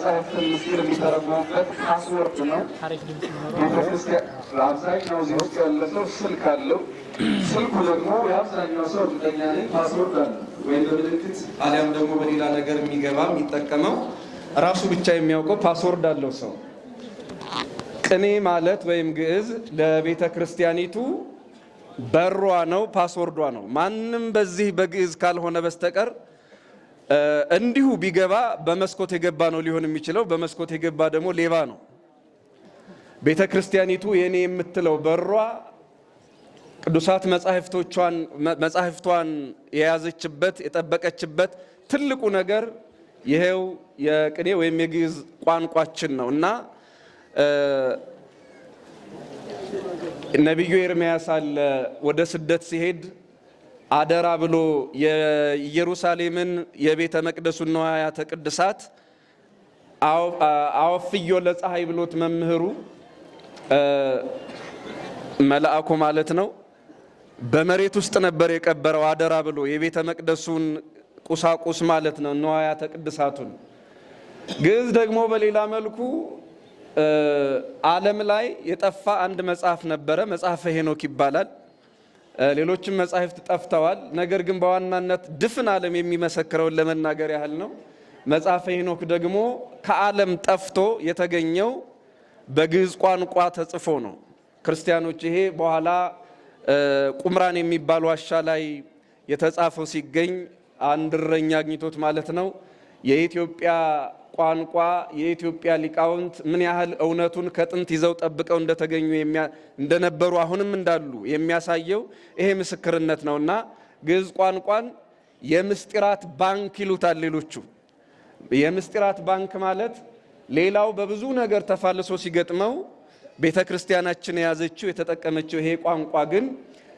መጽሐፍትን ምስጢር የሚተረጉሙበት ፓስወርድ ነው። ቤተክርስቲያን አብዛኛው እዚህ ውስጥ ያለ ሰው ስልክ አለው። ስልኩ ደግሞ የአብዛኛው ሰው እርግጠኛ ነኝ ፓስወርድ አለ፣ ወይም በምልክት አሊያም ደግሞ በሌላ ነገር የሚገባ የሚጠቀመው ራሱ ብቻ የሚያውቀው ፓስወርድ አለው ሰው። ቅኔ ማለት ወይም ግዕዝ ለቤተ ክርስቲያኒቱ በሯ ነው፣ ፓስወርዷ ነው። ማንም በዚህ በግዕዝ ካልሆነ በስተቀር እንዲሁ ቢገባ በመስኮት የገባ ነው ሊሆን የሚችለው። በመስኮት የገባ ደግሞ ሌባ ነው። ቤተ ክርስቲያኒቱ የኔ የምትለው በሯ ቅዱሳት መጻሕፍቷን የያዘችበት የጠበቀችበት ትልቁ ነገር ይሄው የቅኔ ወይም የግዕዝ ቋንቋችን ነው እና ነቢዩ ኤርምያስ አለ ወደ ስደት ሲሄድ አደራ ብሎ የኢየሩሳሌምን የቤተ መቅደሱን ንዋያተ ቅድሳት አወፍዮ ለፀሐይ ብሎት መምህሩ መልአኩ ማለት ነው በመሬት ውስጥ ነበር የቀበረው። አደራ ብሎ የቤተ መቅደሱን ቁሳቁስ ማለት ነው ንዋያተ ቅድሳቱን። ግዕዝ ደግሞ በሌላ መልኩ ዓለም ላይ የጠፋ አንድ መጽሐፍ ነበረ፣ መጽሐፈ ሄኖክ ይባላል። ሌሎችም መጻሕፍት ጠፍተዋል። ነገር ግን በዋናነት ድፍን ዓለም የሚመሰክረውን ለመናገር ያህል ነው። መጽሐፈ ሄኖክ ደግሞ ከዓለም ጠፍቶ የተገኘው በግዕዝ ቋንቋ ተጽፎ ነው። ክርስቲያኖች ይሄ በኋላ ቁምራን የሚባል ዋሻ ላይ የተጻፈው ሲገኝ አንድ እረኛ አግኝቶት ማለት ነው የኢትዮጵያ ቋንቋ የኢትዮጵያ ሊቃውንት ምን ያህል እውነቱን ከጥንት ይዘው ጠብቀው እንደተገኙ እንደነበሩ አሁንም እንዳሉ የሚያሳየው ይሄ ምስክርነት ነውና ግዕዝ ቋንቋን የምስጢራት ባንክ ይሉታል ሌሎቹ። የምስጢራት ባንክ ማለት ሌላው በብዙ ነገር ተፋልሶ ሲገጥመው ቤተክርስቲያናችን የያዘችው የተጠቀመችው ይሄ ቋንቋ ግን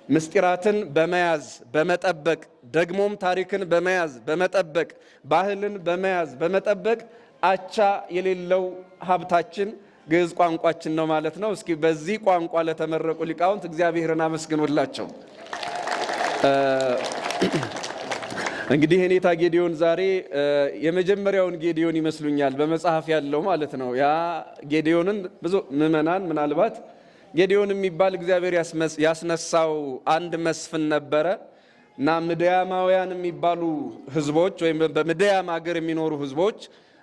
ምስጢራትን በመያዝ በመጠበቅ ደግሞም ታሪክን በመያዝ በመጠበቅ ባህልን በመያዝ በመጠበቅ አቻ የሌለው ሀብታችን ግዕዝ ቋንቋችን ነው ማለት ነው። እስኪ በዚህ ቋንቋ ለተመረቁ ሊቃውንት እግዚአብሔርን አመስግኑላቸው። እንግዲህ የኔታ ጌዲዮን ዛሬ የመጀመሪያውን ጌዲዮን ይመስሉኛል በመጽሐፍ ያለው ማለት ነው። ያ ጌዲዮንን ብዙ ምዕመናን ምናልባት ጌዲዮን የሚባል እግዚአብሔር ያስነሳው አንድ መስፍን ነበረ እና ምድያማውያን የሚባሉ ህዝቦች ወይም በምድያም ሀገር የሚኖሩ ህዝቦች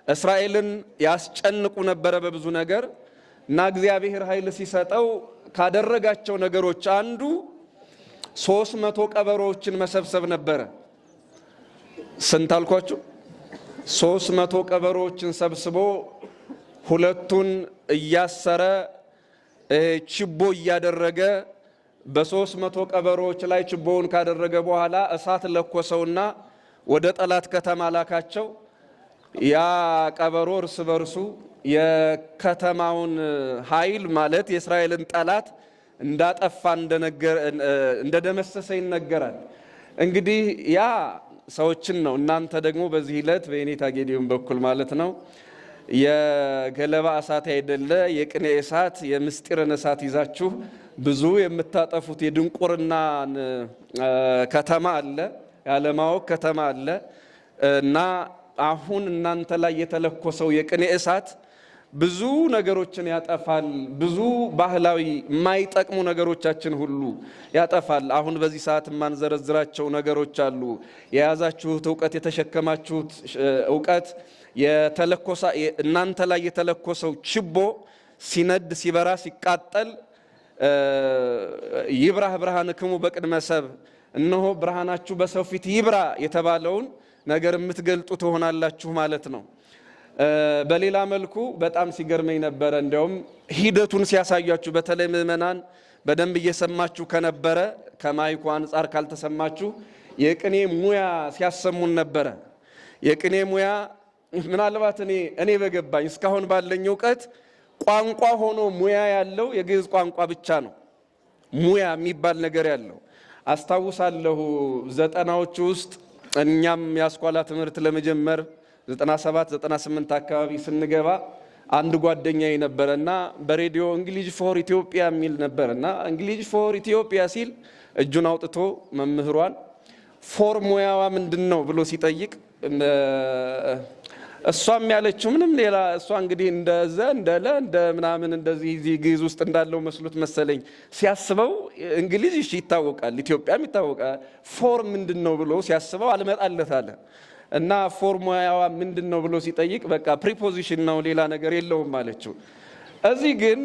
እስራኤልን ያስጨንቁ ነበረ በብዙ ነገር እና እግዚአብሔር ኃይል ሲሰጠው ካደረጋቸው ነገሮች አንዱ 300 ቀበሮዎችን መሰብሰብ ነበረ። ስንት አልኳችሁ? 300 ቀበሮዎችን ሰብስቦ ሁለቱን እያሰረ ችቦ እያደረገ በ300 ቀበሮዎች ላይ ችቦውን ካደረገ በኋላ እሳት ለኮሰውና ወደ ጠላት ከተማ ላካቸው። ያ ቀበሮ እርስ በርሱ የከተማውን ኃይል ማለት የእስራኤልን ጠላት እንዳጠፋ እንደደመሰሰ ይነገራል። እንግዲህ ያ ሰዎችን ነው። እናንተ ደግሞ በዚህ ዕለት በየኔታ ጌዲዮን በኩል ማለት ነው የገለባ እሳት አይደለ የቅኔ እሳት የምስጢርን እሳት ይዛችሁ ብዙ የምታጠፉት የድንቁርና ከተማ አለ፣ ያለማወቅ ከተማ አለ እና አሁን እናንተ ላይ የተለኮሰው የቅኔ እሳት ብዙ ነገሮችን ያጠፋል። ብዙ ባህላዊ የማይጠቅሙ ነገሮቻችን ሁሉ ያጠፋል። አሁን በዚህ ሰዓት የማንዘረዝራቸው ነገሮች አሉ። የያዛችሁት እውቀት የተሸከማችሁት እውቀት እናንተ ላይ የተለኮሰው ችቦ ሲነድ ሲበራ ሲቃጠል ይብራህ ብርሃንክሙ በቅድመ ሰብእ እነሆ ብርሃናችሁ በሰው ፊት ይብራ የተባለውን ነገር የምትገልጡ ትሆናላችሁ ማለት ነው። በሌላ መልኩ በጣም ሲገርመኝ ነበረ። እንዲያውም ሂደቱን ሲያሳያችሁ በተለይ ምዕመናን በደንብ እየሰማችሁ ከነበረ ከማይኩ አንጻር ካልተሰማችሁ የቅኔ ሙያ ሲያሰሙን ነበረ። የቅኔ ሙያ ምናልባት እኔ በገባኝ እስካሁን ባለኝ እውቀት ቋንቋ ሆኖ ሙያ ያለው የግዕዝ ቋንቋ ብቻ ነው ሙያ የሚባል ነገር ያለው። አስታውሳለሁ 90ዎቹ ውስጥ እኛም ያስኳላ ትምህርት ለመጀመር 97 98 አካባቢ ስንገባ አንድ ጓደኛዬ ነበረና በሬዲዮ እንግሊዝ ፎር ኢትዮጵያ የሚል ነበርና እንግሊዝ ፎር ኢትዮጵያ ሲል እጁን አውጥቶ መምህሯን ፎር ሙያዋ ምንድነው ብሎ ሲጠይቅ እሷም ያለችው ምንም ሌላ እሷ እንግዲህ እንደዘ እንደለ እንደ ምናምን እንደዚህ እዚህ ግዕዝ ውስጥ እንዳለው መስሎት መሰለኝ ሲያስበው እንግሊዝ እሺ ይታወቃል ኢትዮጵያም ይታወቃል ፎር ምንድነው ብሎ ሲያስበው አልመጣለት አለ እና ፎርሙላዋ ምንድነው ብሎ ሲጠይቅ በቃ ፕሪፖዚሽን ነው ሌላ ነገር የለውም አለችው። እዚህ ግን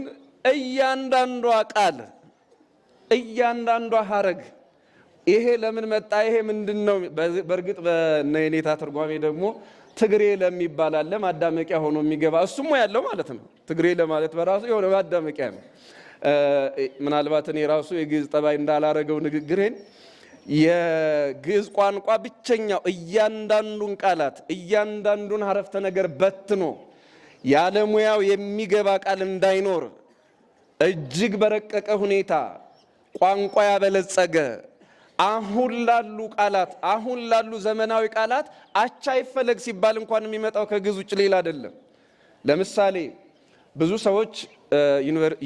እያንዳንዷ ቃል እያንዳንዷ ሐረግ ይሄ ለምን መጣ ይሄ ምንድነው በእርግጥ በኔታ ትርጓሜ ደግሞ ትግሬ ለሚባል አለ ማዳመቂያ ሆኖ የሚገባ እሱም ያለው ማለት ነው። ትግሬ ለማለት በራሱ የሆነ ማዳመቂያ ነው። ምናልባት እኔ ራሱ የግዕዝ ጠባይ እንዳላረገው ንግግሬን የግዕዝ ቋንቋ ብቸኛው እያንዳንዱን ቃላት እያንዳንዱን ሐረፍተ ነገር በትኖ ያለሙያው የሚገባ ቃል እንዳይኖር እጅግ በረቀቀ ሁኔታ ቋንቋ ያበለጸገ አሁን ላሉ ቃላት አሁን ላሉ ዘመናዊ ቃላት አቻ ይፈለግ ሲባል እንኳን የሚመጣው ከግዕዝ ውጭ ሌላ አይደለም። ለምሳሌ ብዙ ሰዎች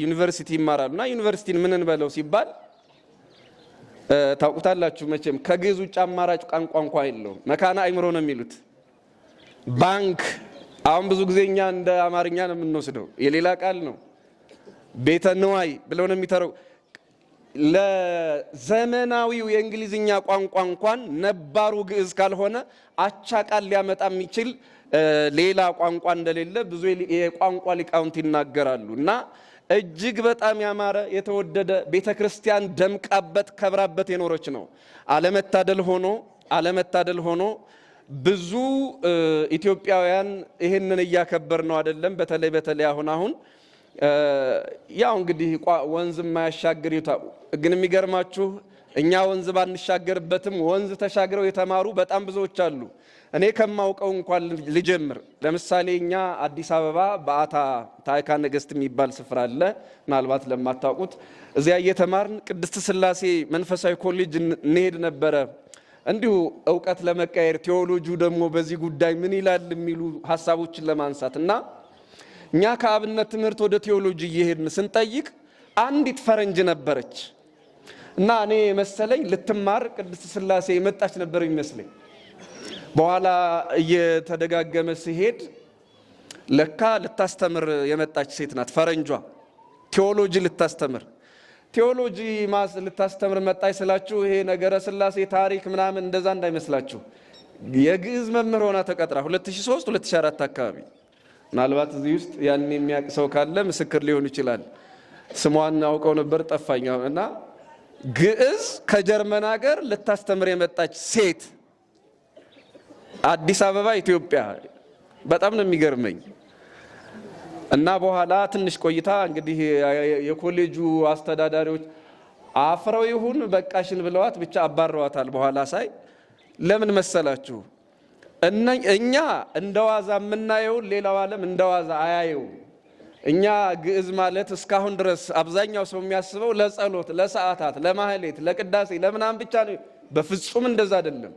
ዩኒቨርሲቲ ይማራሉና ዩኒቨርሲቲን ምን እንበለው ሲባል ታውቁታላችሁ መቼም ከግዕዝ ውጭ አማራጭ ቋንቋ እንኳን የለውም። መካነ አእምሮ ነው የሚሉት። ባንክ አሁን ብዙ ጊዜ እኛ እንደ አማርኛ ነው የምንወስደው የሌላ ቃል ነው። ቤተ ንዋይ ብለው ነው የሚተረው። ለዘመናዊው የእንግሊዝኛ ቋንቋ እንኳን ነባሩ ግዕዝ ካልሆነ አቻ ቃል ሊያመጣ የሚችል ሌላ ቋንቋ እንደሌለ ብዙ የቋንቋ ሊቃውንት ይናገራሉ። እና እጅግ በጣም ያማረ የተወደደ ቤተክርስቲያን ደምቃበት ከብራበት የኖረች ነው። አለመታደል ሆኖ ብዙ ኢትዮጵያውያን ይሄንን እያከበር ነው አይደለም። በተለይ አሁን ያው እንግዲህ ወንዝ የማያሻግር ግን የሚገርማችሁ እኛ ወንዝ ባንሻገርበትም ወንዝ ተሻግረው የተማሩ በጣም ብዙዎች አሉ። እኔ ከማውቀው እንኳን ልጀምር። ለምሳሌ እኛ አዲስ አበባ በአታ ታይካ ነገስት የሚባል ስፍራ አለ። ምናልባት ለማታውቁት እዚያ እየተማርን ቅድስት ሥላሴ መንፈሳዊ ኮሌጅ እንሄድ ነበረ። እንዲሁ ዕውቀት ለመቀየር ቴዎሎጂው ደግሞ በዚህ ጉዳይ ምን ይላል የሚሉ ሐሳቦችን ለማንሳት እና እኛ ከአብነት ትምህርት ወደ ቴዎሎጂ እየሄድን ስንጠይቅ አንዲት ፈረንጅ ነበረች እና እኔ መሰለኝ ልትማር ቅድስት ሥላሴ የመጣች ነበር ይመስለኝ። በኋላ እየተደጋገመ ሲሄድ ለካ ልታስተምር የመጣች ሴት ናት ፈረንጇ። ቴዎሎጂ ልታስተምር ልታስተምር መጣች ስላችሁ ይሄ ነገረ ሥላሴ ታሪክ ምናምን እንደዛ እንዳይመስላችሁ። የግዕዝ መምህር ሆና ተቀጥራ 2003 2004 አካባቢ ምናልባት እዚህ ውስጥ ያን የሚያውቅ ሰው ካለ ምስክር ሊሆን ይችላል። ስሟን አውቀው ነበር ጠፋኝ። እና ግዕዝ ከጀርመን ሀገር ልታስተምር የመጣች ሴት አዲስ አበባ ኢትዮጵያ። በጣም ነው የሚገርመኝ። እና በኋላ ትንሽ ቆይታ እንግዲህ የኮሌጁ አስተዳዳሪዎች አፍረው ይሁን በቃሽን ብለዋት ብቻ አባረዋታል። በኋላ ሳይ ለምን መሰላችሁ እኛ እንደዋዛ የምናየው ሌላው ዓለም እንደዋዛ አያየው። እኛ ግዕዝ ማለት እስካሁን ድረስ አብዛኛው ሰው የሚያስበው ለጸሎት፣ ለሰዓታት፣ ለማህሌት፣ ለቅዳሴ፣ ለምናምን ብቻ ነው። በፍጹም እንደዛ አይደለም።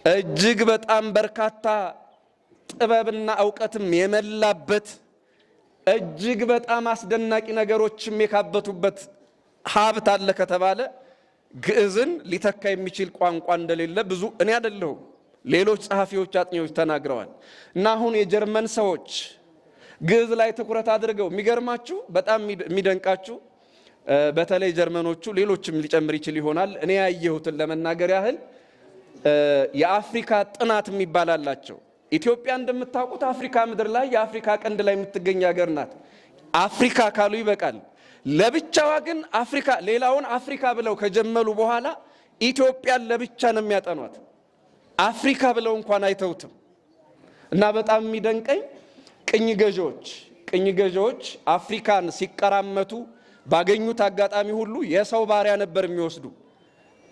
እጅግ በጣም በርካታ ጥበብና ዕውቀትም የመላበት እጅግ በጣም አስደናቂ ነገሮችም የካበቱበት ሀብት አለ ከተባለ ግዕዝን ሊተካ የሚችል ቋንቋ እንደሌለ ብዙ እኔ አይደለሁም ሌሎች ጸሐፊዎች አጥኚዎች ተናግረዋል። እና አሁን የጀርመን ሰዎች ግዕዝ ላይ ትኩረት አድርገው የሚገርማችሁ በጣም የሚደንቃችሁ በተለይ ጀርመኖቹ ሌሎችም ሊጨምር ይችል ይሆናል እኔ ያየሁትን ለመናገር ያህል የአፍሪካ ጥናት የሚባል አላቸው። ኢትዮጵያ እንደምታውቁት አፍሪካ ምድር ላይ የአፍሪካ ቀንድ ላይ የምትገኝ ሀገር ናት። አፍሪካ ካሉ ይበቃል። ለብቻዋ ግን አፍሪካ ሌላውን አፍሪካ ብለው ከጀመሉ በኋላ ኢትዮጵያን ለብቻ ነው የሚያጠኗት። አፍሪካ ብለው እንኳን አይተውትም። እና በጣም የሚደንቀኝ ቅኝ ገዢዎች አፍሪካን ሲቀራመቱ ባገኙት አጋጣሚ ሁሉ የሰው ባሪያ ነበር የሚወስዱ።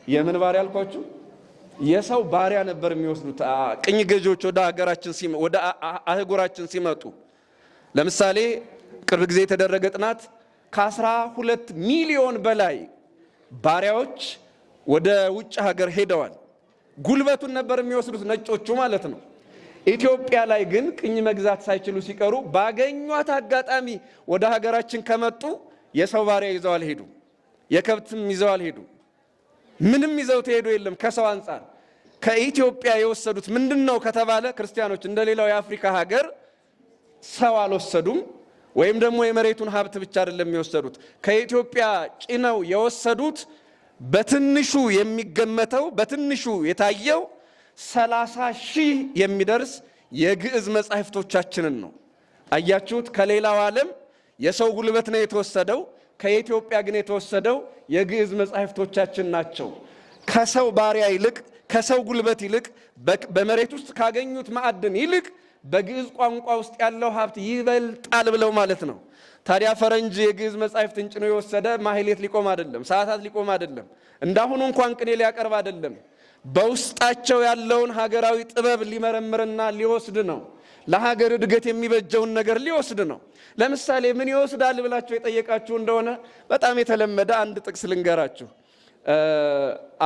የምን ባሪያ አልኳችሁ? የሰው ባሪያ ነበር የሚወስዱት ቅኝ ገዢዎች ወደ አህጉራችን ሲመጡ። ለምሳሌ ቅርብ ጊዜ የተደረገ ጥናት ከ12 ሚሊዮን በላይ ባሪያዎች ወደ ውጭ ሀገር ሄደዋል። ጉልበቱን ነበር የሚወስዱት ነጮቹ ማለት ነው። ኢትዮጵያ ላይ ግን ቅኝ መግዛት ሳይችሉ ሲቀሩ ባገኟት አጋጣሚ ወደ ሀገራችን ከመጡ የሰው ባሪያ ይዘው አልሄዱ፣ የከብትም ይዘው አልሄዱ፣ ምንም ይዘው ተሄዱ የለም። ከሰው አንጻር ከኢትዮጵያ የወሰዱት ምንድነው ከተባለ ክርስቲያኖች እንደሌላው የአፍሪካ ሀገር ሰው አልወሰዱም፣ ወይም ደግሞ የመሬቱን ሀብት ብቻ አይደለም የወሰዱት። ከኢትዮጵያ ጭነው የወሰዱት በትንሹ የሚገመተው በትንሹ የታየው 30,000 የሚደርስ የግዕዝ መጻሕፍቶቻችንን ነው። አያችሁት? ከሌላው ዓለም የሰው ጉልበት ነው የተወሰደው፣ ከኢትዮጵያ ግን የተወሰደው የግዕዝ መጻሕፍቶቻችን ናቸው። ከሰው ባሪያ ይልቅ ከሰው ጉልበት ይልቅ በመሬት ውስጥ ካገኙት ማዕድን ይልቅ በግዕዝ ቋንቋ ውስጥ ያለው ሀብት ይበልጣል ብለው ማለት ነው። ታዲያ ፈረንጅ የግዕዝ መጻሕፍትን ጭኖ የወሰደ ማህሌት ሊቆም አይደለም፣ ሰዓታት ሊቆም አይደለም፣ እንዳሁኑ እንኳን ቅኔ ሊያቀርብ አይደለም። በውስጣቸው ያለውን ሀገራዊ ጥበብ ሊመረምርና ሊወስድ ነው። ለሀገር እድገት የሚበጀውን ነገር ሊወስድ ነው። ለምሳሌ ምን ይወስዳል ብላችሁ የጠየቃችሁ እንደሆነ በጣም የተለመደ አንድ ጥቅስ ልንገራችሁ።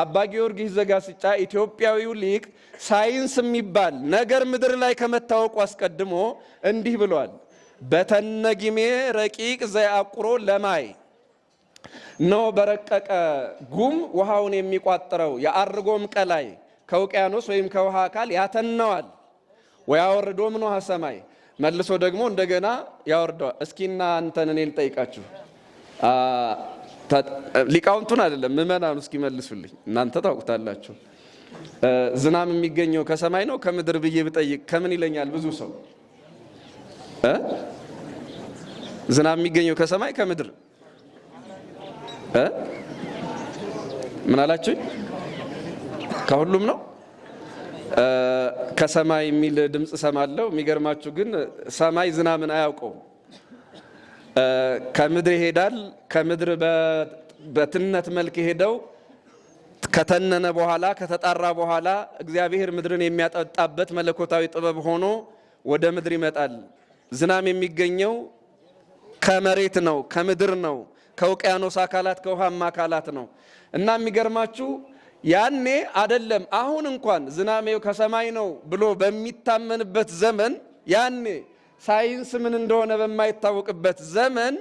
አባ ጊዮርጊስ ዘጋስጫ ኢትዮጵያዊው ሊቅ ሳይንስ የሚባል ነገር ምድር ላይ ከመታወቁ አስቀድሞ እንዲህ ብሏል። በተነጊሜ ረቂቅ ዘያቁሮ ለማይ ነው በረቀቀ ጉም ውሃውን የሚቋጥረው የአርጎም ቀላይ ከውቅያኖስ ወይም ከውሃ አካል ያተነዋል ወያወርዶ ምን ውሃ ሰማይ መልሶ ደግሞ እንደገና ያወርደዋል። እስኪና አንተን እኔ ልጠይቃችሁ፣ ሊቃውንቱን አይደለም ምዕመናኑ እስኪ መልሱልኝ፣ እናንተ ታውቁታላችሁ። ዝናብ የሚገኘው ከሰማይ ነው ከምድር ብዬ ብጠይቅ ከምን ይለኛል ብዙ ሰው? ዝናብ የሚገኘው ከሰማይ ከምድር? ምን አላችሁ? ከሁሉም ነው። ከሰማይ የሚል ድምፅ ሰማለሁ። የሚገርማችሁ ግን ሰማይ ዝናብን አያውቀውም። ከምድር ይሄዳል። ከምድር በትነት መልክ ሄደው ከተነነ በኋላ ከተጣራ በኋላ እግዚአብሔር ምድርን የሚያጠጣበት መለኮታዊ ጥበብ ሆኖ ወደ ምድር ይመጣል። ዝናብ የሚገኘው ከመሬት ነው፣ ከምድር ነው፣ ከውቅያኖስ አካላት ከውሃማ አካላት ነው። እና የሚገርማችሁ ያኔ አይደለም አሁን እንኳን ዝናሜው ከሰማይ ነው ብሎ በሚታመንበት ዘመን፣ ያኔ ሳይንስ ምን እንደሆነ በማይታወቅበት ዘመን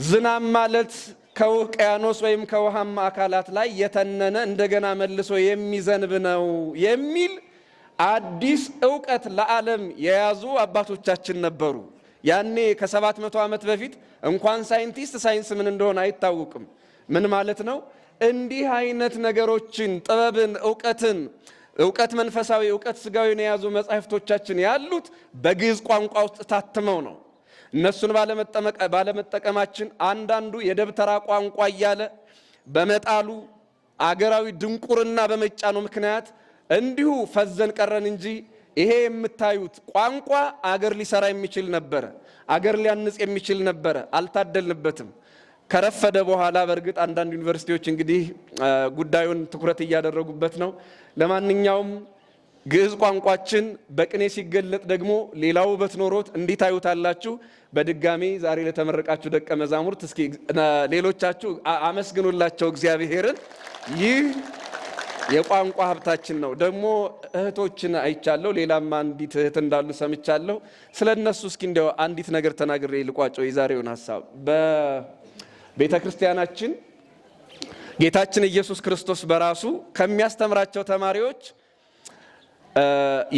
ዝናብ ማለት ከውቅያኖስ ወይም ከውሃማ አካላት ላይ የተነነ እንደገና መልሶ የሚዘንብ ነው የሚል አዲስ ዕውቀት ለዓለም የያዙ አባቶቻችን ነበሩ። ያኔ ከ700 ዓመት በፊት እንኳን ሳይንቲስት ሳይንስ ምን እንደሆነ አይታወቅም። ምን ማለት ነው? እንዲህ አይነት ነገሮችን ጥበብን፣ ዕውቀት መንፈሳዊ፣ ዕውቀት ስጋዊን የያዙ መጻሕፍቶቻችን ያሉት በግዕዝ ቋንቋ ውስጥ ታትመው ነው። እነሱን ባለመጠቀማችን አንዳንዱ የደብተራ ቋንቋ እያለ በመጣሉ አገራዊ ድንቁርና በመጫኑ ምክንያት እንዲሁ ፈዘን ቀረን እንጂ ይሄ የምታዩት ቋንቋ አገር ሊሰራ የሚችል ነበረ፣ አገር ሊያንጽ የሚችል ነበረ። አልታደልንበትም። ከረፈደ በኋላ በእርግጥ አንዳንድ ዩኒቨርሲቲዎች እንግዲህ ጉዳዩን ትኩረት እያደረጉበት ነው። ለማንኛውም ግዕዝ ቋንቋችን በቅኔ ሲገለጥ ደግሞ ሌላው ውበት ኖሮት እንዲህ ታዩታላችሁ። በድጋሚ ዛሬ ለተመረቃችሁ ደቀ መዛሙርት እስኪ ሌሎቻችሁ አመስግኑላቸው እግዚአብሔርን። ይህ የቋንቋ ሀብታችን ነው። ደግሞ እህቶችን አይቻለሁ፣ ሌላም አንዲት እህት እንዳሉ ሰምቻለሁ። ስለ እነሱ እስኪ እንዲያው አንዲት ነገር ተናግሬ ልቋጨው የዛሬውን ሀሳብ። በቤተ ክርስቲያናችን ጌታችን ኢየሱስ ክርስቶስ በራሱ ከሚያስተምራቸው ተማሪዎች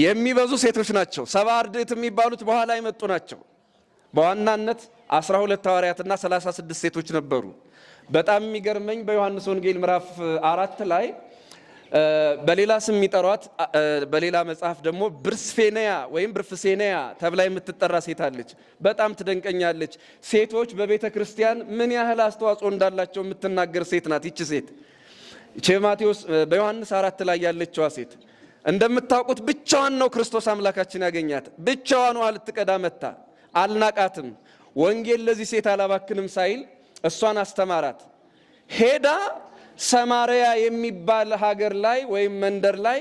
የሚበዙ ሴቶች ናቸው። 70 አርድእት የሚባሉት በኋላ የመጡ ናቸው። በዋናነት 12 ሐዋርያትና 36 ሴቶች ነበሩ። በጣም የሚገርመኝ በዮሐንስ ወንጌል ምዕራፍ 4 ላይ በሌላ ስም የሚጠሯት በሌላ መጽሐፍ ደግሞ ብርስፌንያ ወይም ብርፍሴንያ ተብላ የምትጠራ ሴት አለች። በጣም ትደንቀኛለች። ሴቶች በቤተ ክርስቲያን ምን ያህል አስተዋጽኦ እንዳላቸው የምትናገር ሴት ናት። ይቺ ሴት ማቴዎስ በዮሐንስ 4 ላይ ያለችዋ ሴት እንደምታውቁት ብቻዋን ነው ክርስቶስ አምላካችን ያገኛት። ብቻዋን ውሃ ልትቀዳ መጣ። አልናቃትም። ወንጌል ለዚህ ሴት አላባክንም ሳይል እሷን አስተማራት። ሄዳ ሰማርያ የሚባል ሀገር ላይ ወይም መንደር ላይ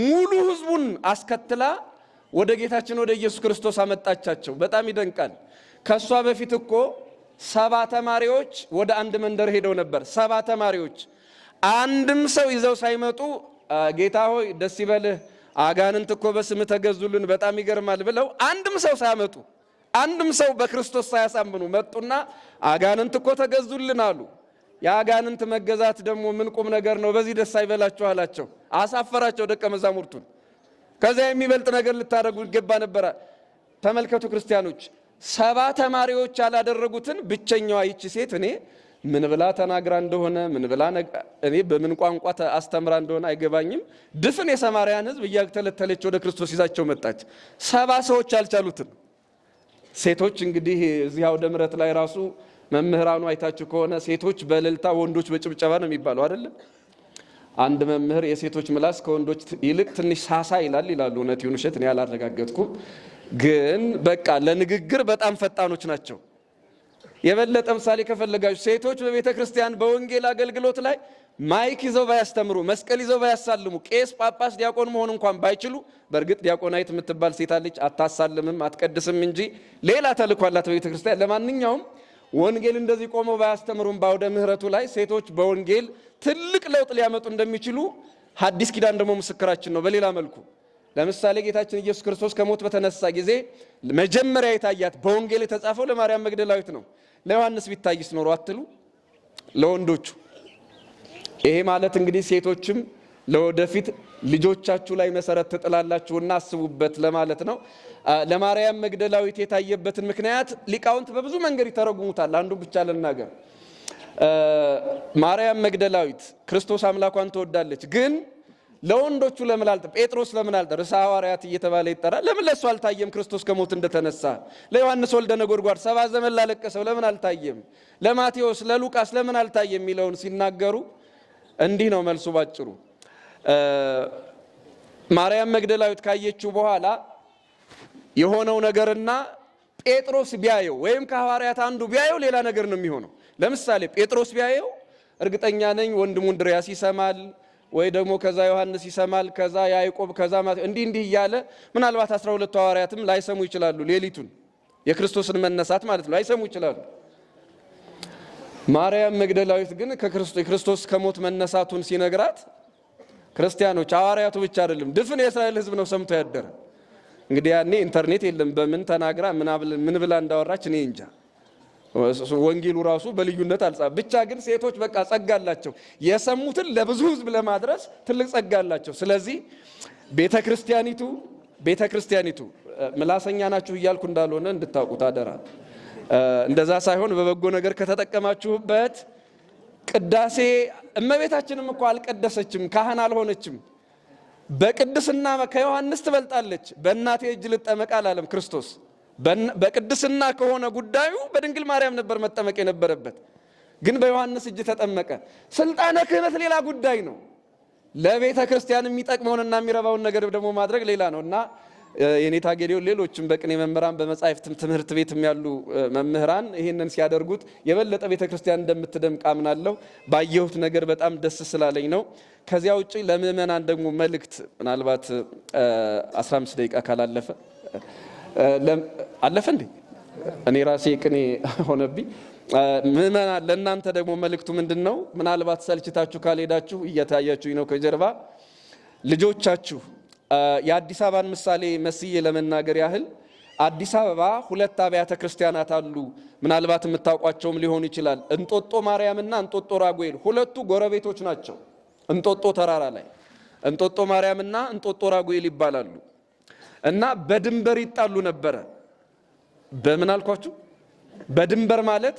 ሙሉ ሕዝቡን አስከትላ ወደ ጌታችን ወደ ኢየሱስ ክርስቶስ አመጣቻቸው። በጣም ይደንቃል። ከሷ በፊት እኮ 70 ተማሪዎች ወደ አንድ መንደር ሄደው ነበር። 70 ተማሪዎች አንድም ሰው ይዘው ሳይመጡ ጌታ ሆይ ደስ ይበልህ፣ አጋንንት እኮ በስምህ ተገዙልን፣ በጣም ይገርማል ብለው አንድም ሰው ሳያመጡ፣ አንድም ሰው በክርስቶስ ሳያሳምኑ መጡና አጋንንት እኮ ተገዙልን አሉ። የአጋንንት መገዛት ደግሞ ምን ቁም ነገር ነው? በዚህ ደስ አይበላችሁ አላቸው። አሳፈራቸው ደቀ መዛሙርቱን። ከዚያ የሚበልጥ ነገር ልታደርጉ ይገባ ነበር። ተመልከቱ ክርስቲያኖች፣ 70 ተማሪዎች ያላደረጉትን ብቸኛዋ ይቺ ሴት እኔ ምን ብላ ተናግራ እንደሆነ ምን ብላ እኔ በምን ቋንቋ አስተምራ እንደሆነ አይገባኝም። ድፍን የሰማርያን ሕዝብ እያተለተለች ወደ ክርስቶስ ይዛቸው መጣች። 70 ሰዎች ያልቻሉትን ሴቶች እንግዲህ እዚህ አውደ ምሕረት ላይ ራሱ መምህራኑ አይታችሁ ከሆነ ሴቶች በእልልታ ወንዶች በጭብጨባ ነው የሚባለው አይደለም። አንድ መምህር የሴቶች ምላስ ከወንዶች ይልቅ ትንሽ ሳሳ ይላል ይላሉ። እውነት ይሁን ውሸት እኔ አላረጋገጥኩም፣ ግን በቃ ለንግግር በጣም ፈጣኖች ናቸው። የበለጠ ምሳሌ ከፈለጋችሁ ሴቶች በቤተ ክርስቲያን በወንጌል አገልግሎት ላይ ማይክ ይዘው ባያስተምሩ፣ መስቀል ይዘው ባያሳልሙ፣ ቄስ፣ ጳጳስ፣ ዲያቆን መሆን እንኳን ባይችሉ፣ በእርግጥ ዲያቆናይት የምትባል ሴት አለች፣ አታሳልምም አትቀድስም እንጂ ሌላ ተልእኮ አላት በቤተ ክርስቲያን። ለማንኛውም ወንጌል እንደዚህ ቆመው ባያስተምሩም በአውደ ምሕረቱ ላይ ሴቶች በወንጌል ትልቅ ለውጥ ሊያመጡ እንደሚችሉ ሐዲስ ኪዳን ደግሞ ምስክራችን ነው። በሌላ መልኩ ለምሳሌ ጌታችን ኢየሱስ ክርስቶስ ከሞት በተነሳ ጊዜ መጀመሪያ የታያት በወንጌል የተጻፈው ለማርያም መግደላዊት ነው። ለዮሐንስ ቢታይስ ኖሮ አትሉ? ለወንዶቹ። ይሄ ማለት እንግዲህ ሴቶችም ለወደፊት ልጆቻችሁ ላይ መሰረት ትጥላላችሁና አስቡበት ለማለት ነው። ለማርያም መግደላዊት የታየበትን ምክንያት ሊቃውንት በብዙ መንገድ ይተረጉሙታል። አንዱ ብቻ ልናገር። ማርያም መግደላዊት ክርስቶስ አምላኳን ትወዳለች፣ ግን ለወንዶቹ ለምን ጴጥሮስ ለምን ርዕሰ ሐዋርያት እየተባለ ይጠራል። ለምን ለሱ አልታየም? ክርስቶስ ከሞት እንደተነሳ። ለዮሐንስ ወልደ ነጎድጓድ 70 ዘመን ላለቀሰው ለምን አልታየም? ለማቴዎስ ለሉቃስ ለምን አልታየም? የሚለውን ሲናገሩ እንዲህ ነው መልሱ ባጭሩ። ማርያም መግደላዊት ካየችው በኋላ የሆነው ነገርና ጴጥሮስ ቢያየው ወይም ከሐዋርያት አንዱ ቢያየው ሌላ ነገር ነው የሚሆነው። ለምሳሌ ጴጥሮስ ቢያየው እርግጠኛ ነኝ ወንድሙ እንድርያስ ይሰማል፣ ወይ ደግሞ ከዛ ዮሐንስ ይሰማል፣ ከዛ ያዕቆብ፣ ከዛ እንዲህ እያለ ምናልባት 12 ሐዋርያትም ላይሰሙ ይችላሉ። ሌሊቱን የክርስቶስን መነሳት ማለት ነው ላይሰሙ ይችላሉ። ማርያም መግደላዊት ግን ክርስቶስ ከሞት መነሳቱን ሲነግራት ክርስቲያኖች ሐዋርያቱ ብቻ አይደለም ድፍን የእስራኤል ሕዝብ ነው ሰምቶ ያደረ። እንግዲህ ያኔ ኢንተርኔት የለም። በምን ተናግራ ምን ብላ እንዳወራች እኔ እንጃ። ወንጌሉ ራሱ በልዩነት አልጻፈ። ብቻ ግን ሴቶች በቃ ጸጋ አላቸው። የሰሙትን ለብዙ ሕዝብ ለማድረስ ትልቅ ጸጋ አላቸው። ስለዚህ ቤተክርስቲያኒቱ ምላሰኛ ናችሁ እያልኩ እንዳልሆነ እንድታውቁት አደራ። እንደዛ ሳይሆን በበጎ ነገር ከተጠቀማችሁበት ቅዳሴ እመቤታችንም እኮ አልቀደሰችም፣ ካህን አልሆነችም። በቅድስና ከዮሐንስ ትበልጣለች። በእናቴ እጅ ልጠመቅ አላለም ክርስቶስ። በቅድስና ከሆነ ጉዳዩ በድንግል ማርያም ነበር መጠመቅ የነበረበት፣ ግን በዮሐንስ እጅ ተጠመቀ። ስልጣነ ክህነት ሌላ ጉዳይ ነው። ለቤተ ክርስቲያን የሚጠቅመውንና የሚረባውን ነገር ደግሞ ማድረግ ሌላ ነው እና የኔታ ጌዴዎን ሌሎችም በቅኔ መምህራን በመጻሕፍት ትምህርት ቤትም ያሉ መምህራን ይህንን ሲያደርጉት የበለጠ ቤተ ክርስቲያን እንደምትደምቅ አምናለሁ። ባየሁት ነገር በጣም ደስ ስላለኝ ነው። ከዚያ ውጪ ለምእመናን ደግሞ መልእክት ምናልባት 15 ደቂቃ ካላለፈ አለፈ እንዴ? እኔ ራሴ ቅኔ ሆነብኝ። ምእመናን ለእናንተ ደግሞ መልእክቱ ምንድን ነው? ምናልባት ሰልችታችሁ ካልሄዳችሁ እየታያችሁኝ ነው ከጀርባ ልጆቻችሁ የአዲስ አበባን ምሳሌ መስዬ ለመናገር ያህል አዲስ አበባ 2 አብያተ ክርስቲያናት አሉ። ምናልባት የምታውቋቸውም ሊሆን ይችላል። እንጦጦ ማርያምና እንጦጦ ራጉኤል ሁለቱ ጎረቤቶች ናቸው። እንጦጦ ተራራ ላይ እንጦጦ ማርያምና እንጦጦ ራጉኤል ይባላሉ እና በድንበር ይጣሉ ነበረ። በምን አልኳችሁ? በድንበር ማለት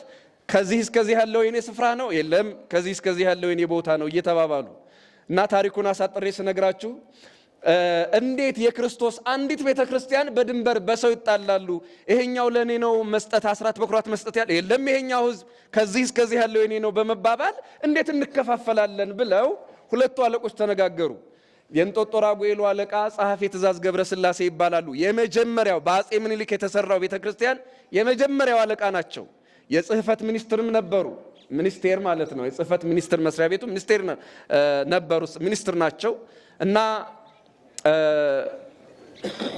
ከዚህ እስከዚህ ያለው የኔ ስፍራ ነው፣ የለም ከዚህ እስከዚህ ያለው የኔ ቦታ ነው እየተባባሉ እና ታሪኩን አሳጥሬ ስነግራችሁ እንዴት የክርስቶስ አንዲት ቤተ ክርስቲያን በድንበር በሰው ይጣላሉ? ይሄኛው ለኔ ነው መስጠት አስራት በኩራት መስጠት ያለ የለም፣ ይሄኛው ሕዝብ ከዚህ እስከዚህ ያለው የኔ ነው በመባባል እንዴት እንከፋፈላለን ብለው ሁለቱ አለቆች ተነጋገሩ። የእንጦጦ ራጉኤሉ አለቃ ጸሐፌ ትእዛዝ ገብረ ሥላሴ ይባላሉ። የመጀመሪያው በአጼ ምኒልክ የተሰራው ቤተ ክርስቲያን የመጀመሪያው አለቃ ናቸው። የጽህፈት ሚኒስትርም ነበሩ። ሚኒስቴር ማለት ነው። የጽህፈት ሚኒስትር መስሪያ ቤቱ ሚኒስቴር ነበሩ፣ ሚኒስትር ናቸው እና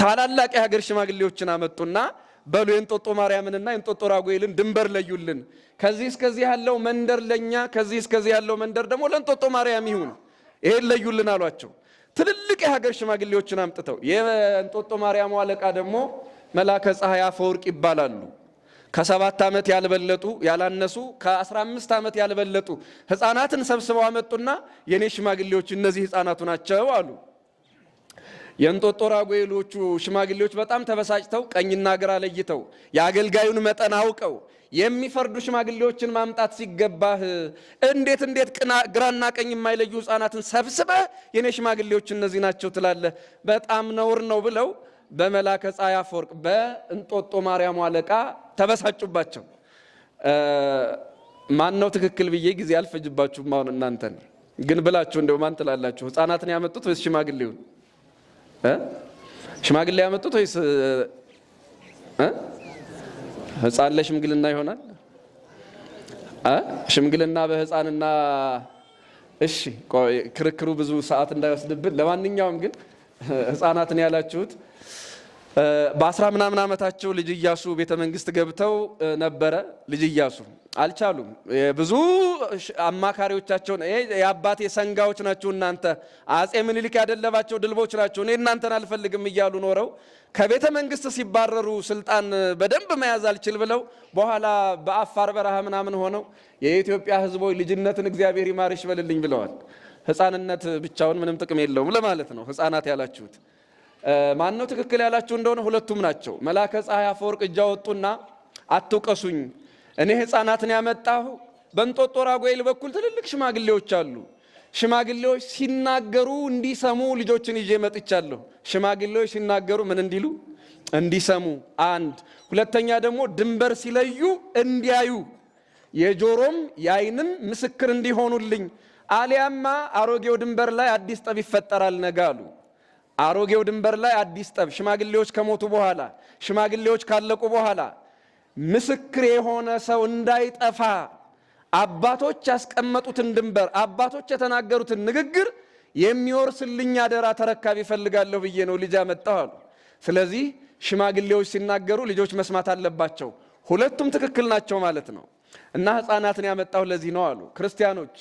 ታላላቅ የሀገር ሽማግሌዎችን አመጡና በሉ የእንጦጦ ማርያምንና የእንጦጦ ራጉኤልን ድንበር ለዩልን። ከዚህ እስከዚህ ያለው መንደር ለኛ፣ ከዚህ እስከዚህ ያለው መንደር ደግሞ ለእንጦጦ ማርያም ይሁን፣ ይሄን ለዩልን አሏቸው። ትልልቅ የሀገር ሽማግሌዎችን አምጥተው የእንጦጦ ማርያም አለቃ ደግሞ መላከ ፀሐይ አፈወርቅ ይባላሉ። ከ7 ዓመት ያልበለጡ ያላነሱ ከ15 ዓመት ያልበለጡ ሕፃናትን ሰብስበው አመጡና የኔ ሽማግሌዎች እነዚህ ሕፃናቱ ናቸው አሉ። የእንጦጦ ራጉኤሎቹ ሽማግሌዎች በጣም ተበሳጭተው ቀኝና ግራ ለይተው የአገልጋዩን መጠን አውቀው የሚፈርዱ ሽማግሌዎችን ማምጣት ሲገባህ እንዴት ግራና ቀኝ የማይለዩ ሕፃናትን ሰብስበህ የኔ ሽማግሌዎች እነዚህ ናቸው ትላለህ? በጣም ነውር ነው ብለው በመላከ ፀሐይ አፈወርቅ በእንጦጦ ማርያም አለቃ ተበሳጩባቸው። ማን ነው ትክክል ብዬ ጊዜ አልፈጅባችሁም። አሁን እናንተን ግን ብላችሁ እንደው ማን ትላላችሁ? ሕፃናትን ያመጡት ወይስ ሽማግሌውን? ሽማግሌ ያመጡት ወይስ ሕፃን ለሽምግልና ይሆናል? ሽምግልና በሕፃንና እሺ፣ ክርክሩ ብዙ ሰዓት እንዳይወስድብን፣ ለማንኛውም ግን ሕፃናትን ያላችሁት በ10 ምናምን ዓመታቸው ልጅ ኢያሱ ቤተ መንግስት ገብተው ነበረ። ልጅ ኢያሱ አልቻሉም። ብዙ አማካሪዎቻቸውን የአባቴ ሰንጋዎች ናቸው እናንተ፣ አጼ ምኒልክ ያደለባቸው ድልቦች ናቸው፣ እኔ እናንተን አልፈልግም እያሉ ኖረው ከቤተ መንግስት ሲባረሩ ስልጣን በደንብ መያዝ አልችል ብለው በኋላ በአፋር በረሃ ምናምን ሆነው የኢትዮጵያ ሕዝቦች ልጅነትን እግዚአብሔር ይማርሽ በልልኝ ብለዋል። ሕፃንነት ብቻውን ምንም ጥቅም የለውም ለማለት ነው። ሕፃናት ያላችሁት ማን ነው ትክክል ያላችሁ እንደሆነ ሁለቱም ናቸው። መላከ ፀሐይ አፈወርቅ እጅ አወጡና አትውቀሱኝ፣ እኔ ሕፃናትን ያመጣሁ በእንጦጦ ራጉኤል በኩል ትልልቅ ሽማግሌዎች አሉ። ሽማግሌዎች ሲናገሩ እንዲሰሙ ልጆችን ይዤ መጥቻለሁ። ሽማግሌዎች ሲናገሩ ምን እንዲሉ እንዲሰሙ፣ አንድ ሁለተኛ ደግሞ ድንበር ሲለዩ እንዲያዩ፣ የጆሮም የዓይንም ምስክር እንዲሆኑልኝ፣ አሊያማ አሮጌው ድንበር ላይ አዲስ ጠብ ይፈጠራል ነገ አሉ። አሮጌው ድንበር ላይ አዲስ ጠብ፣ ሽማግሌዎች ከሞቱ በኋላ ሽማግሌዎች ካለቁ በኋላ ምስክር የሆነ ሰው እንዳይጠፋ አባቶች ያስቀመጡትን ድንበር አባቶች የተናገሩትን ንግግር የሚወርስልኝ አደራ ተረካቢ እፈልጋለሁ ብዬ ነው ልጅ ያመጣሁ አሉ። ስለዚህ ሽማግሌዎች ሲናገሩ ልጆች መስማት አለባቸው። ሁለቱም ትክክል ናቸው ማለት ነው። እና ሕፃናትን ያመጣሁ ለዚህ ነው አሉ። ክርስቲያኖች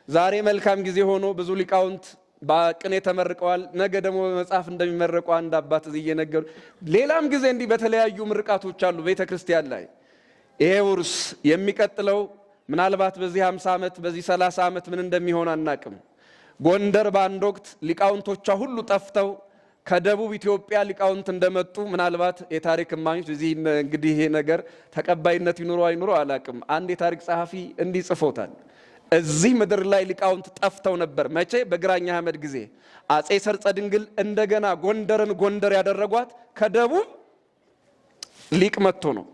ዛሬ መልካም ጊዜ ሆኖ ብዙ ሊቃውንት በቅኔ ተመርቀዋል። ነገ ደግሞ በመጽሐፍ እንደሚመረቁ አንድ አባት እዚህ እየነገሩ፣ ሌላም ጊዜ እንዲህ በተለያዩ ምርቃቶች አሉ ቤተ ክርስቲያን ላይ። ይሄ ውርስ የሚቀጥለው ምናልባት በዚህ 50 ዓመት በዚህ 30 ዓመት ምን እንደሚሆን አናቅም። ጎንደር በአንድ ወቅት ሊቃውንቶቿ ሁሉ ጠፍተው ከደቡብ ኢትዮጵያ ሊቃውንት እንደመጡ ምናልባት የታሪክ እማኞች እዚህ እንግዲህ ይሄ ነገር ተቀባይነት ይኑሮ አይኑሮ አላቅም። አንድ የታሪክ ጸሐፊ እንዲህ ጽፎታል። እዚህ ምድር ላይ ሊቃውንት ጠፍተው ነበር። መቼ? በግራኝ አህመድ ጊዜ አጼ ሰርጸ ድንግል እንደገና ጎንደርን ጎንደር ያደረጓት ከደቡብ ሊቅ መጥቶ ነው።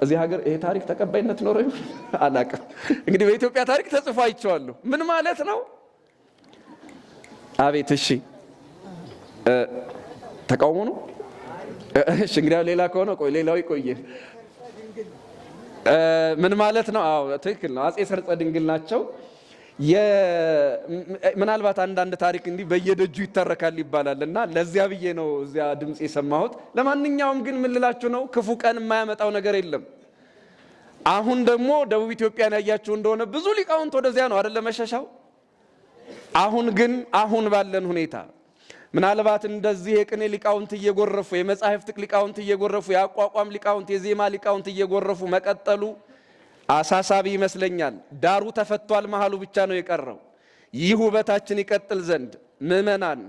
እዚህ ሀገር ይሄ ታሪክ ተቀባይነት ኖሮ ይሆን አላቅም። እንግዲህ በኢትዮጵያ ታሪክ ተጽፎ አይቼዋለሁ። ምን ማለት ነው? አቤት እሺ፣ ተቃውሞ ነው። እሺ እንግዲህ ሌላ ከሆነ ቆይ ሌላው ይቆየ። ምን ማለት ነው? አዎ ትክክል ነው። አጼ ሰርጸ ድንግል ናቸው። ምናልባት አንዳንድ ታሪክ እንዲህ በየደጁ ይተረካል ይባላል እና ለዚያ ብዬ ነው እዚያ ድምፅ የሰማሁት። ለማንኛውም ግን ምን ልላችሁ ነው፣ ክፉ ቀን የማያመጣው ነገር የለም። አሁን ደግሞ ደቡብ ኢትዮጵያን ያያችሁ እንደሆነ ብዙ ሊቃውንት ወደዚያ ነው አይደለ መሸሻው። አሁን ግን አሁን ባለን ሁኔታ ምናልባት እንደዚህ የቅኔ ሊቃውንት እየጎረፉ የመጻሕፍት ሊቃውንት እየጎረፉ የአቋቋም ሊቃውንት የዜማ ሊቃውንት እየጎረፉ መቀጠሉ አሳሳቢ ይመስለኛል። ዳሩ ተፈቷል፣ መሃሉ ብቻ ነው የቀረው። ይህ ውበታችን ይቀጥል ዘንድ ምእመናን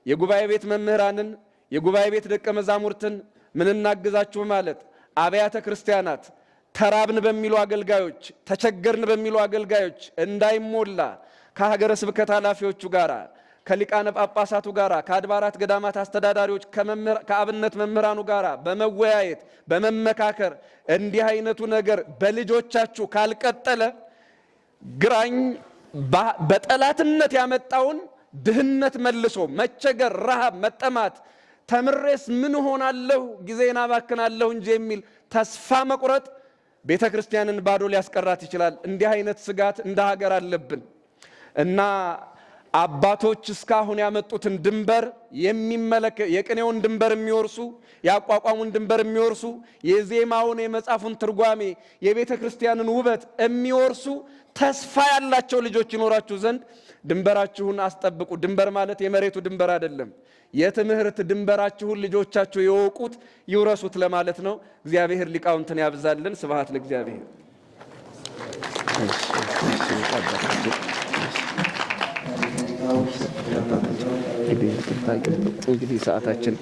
የጉባኤ ቤት መምህራንን የጉባኤ ቤት ደቀ መዛሙርትን ምን እናግዛችሁ ማለት አብያተ ክርስቲያናት ተራብን በሚሉ አገልጋዮች ተቸገርን በሚሉ አገልጋዮች እንዳይሞላ ከሀገረ ስብከት ኃላፊዎቹ ጋራ ከሊቃነ ጳጳሳቱ ጋራ ከአድባራት ገዳማት አስተዳዳሪዎች ከአብነት መምህራኑ ጋራ በመወያየት በመመካከር እንዲህ አይነቱ ነገር በልጆቻችሁ ካልቀጠለ ግራኝ በጠላትነት ያመጣውን ድህነት መልሶ መቸገር፣ ረሃብ፣ መጠማት ተምሬስ ምን ሆናለሁ ጊዜን አባክናለሁ እንጂ የሚል ተስፋ መቁረጥ ቤተ ክርስቲያንን ባዶ ሊያስቀራት ይችላል። እንዲህ አይነት ስጋት እንደ ሀገር አለብን እና አባቶች እስካሁን ያመጡትን ድንበር የቅኔውን ድንበር የሚወርሱ ያቋቋሙን ድንበር የሚወርሱ የዜማውን የመጽሐፉን ትርጓሜ የቤተ ክርስቲያንን ውበት የሚወርሱ ተስፋ ያላቸው ልጆች ይኖራችሁ ዘንድ ድንበራችሁን አስጠብቁ። ድንበር ማለት የመሬቱ ድንበር አይደለም። የትምህርት ድንበራችሁን ልጆቻችሁ የወቁት ይውረሱት ለማለት ነው። እግዚአብሔር ሊቃውንትን ያብዛልን። ስብሐት ለእግዚአብሔር። እንግዲህ ሰዓታችን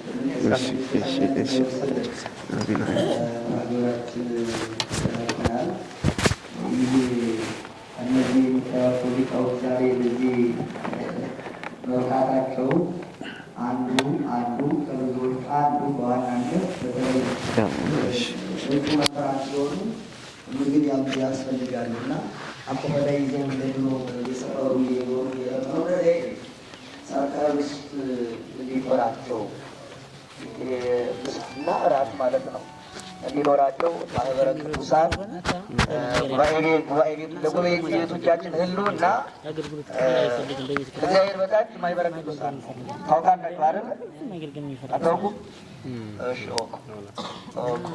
እነዚህ ሊቃውንት ዛሬ በዚህ መውጣታቸው አንዱ ከብዙዎች አንዱ በዋናነት በተለይ እጩ መምህራን ሲሆኑ ምግብ ያስፈልጋሉና አቆመላይ ይዘው እንደድሮ የሰፈሩ የመውረደ ሰርከር ውስጥ እንዲኖራቸው እና እራት ማለት ነው እንዲኖራቸው ማህበረ ቅዱሳን ለጉባኤ ቤቶቻችን ህልውና እግዚአብሔር በታች ማህበረ ቅዱሳን ታውቃላችሁ አይደል? አታውቁም? እሺ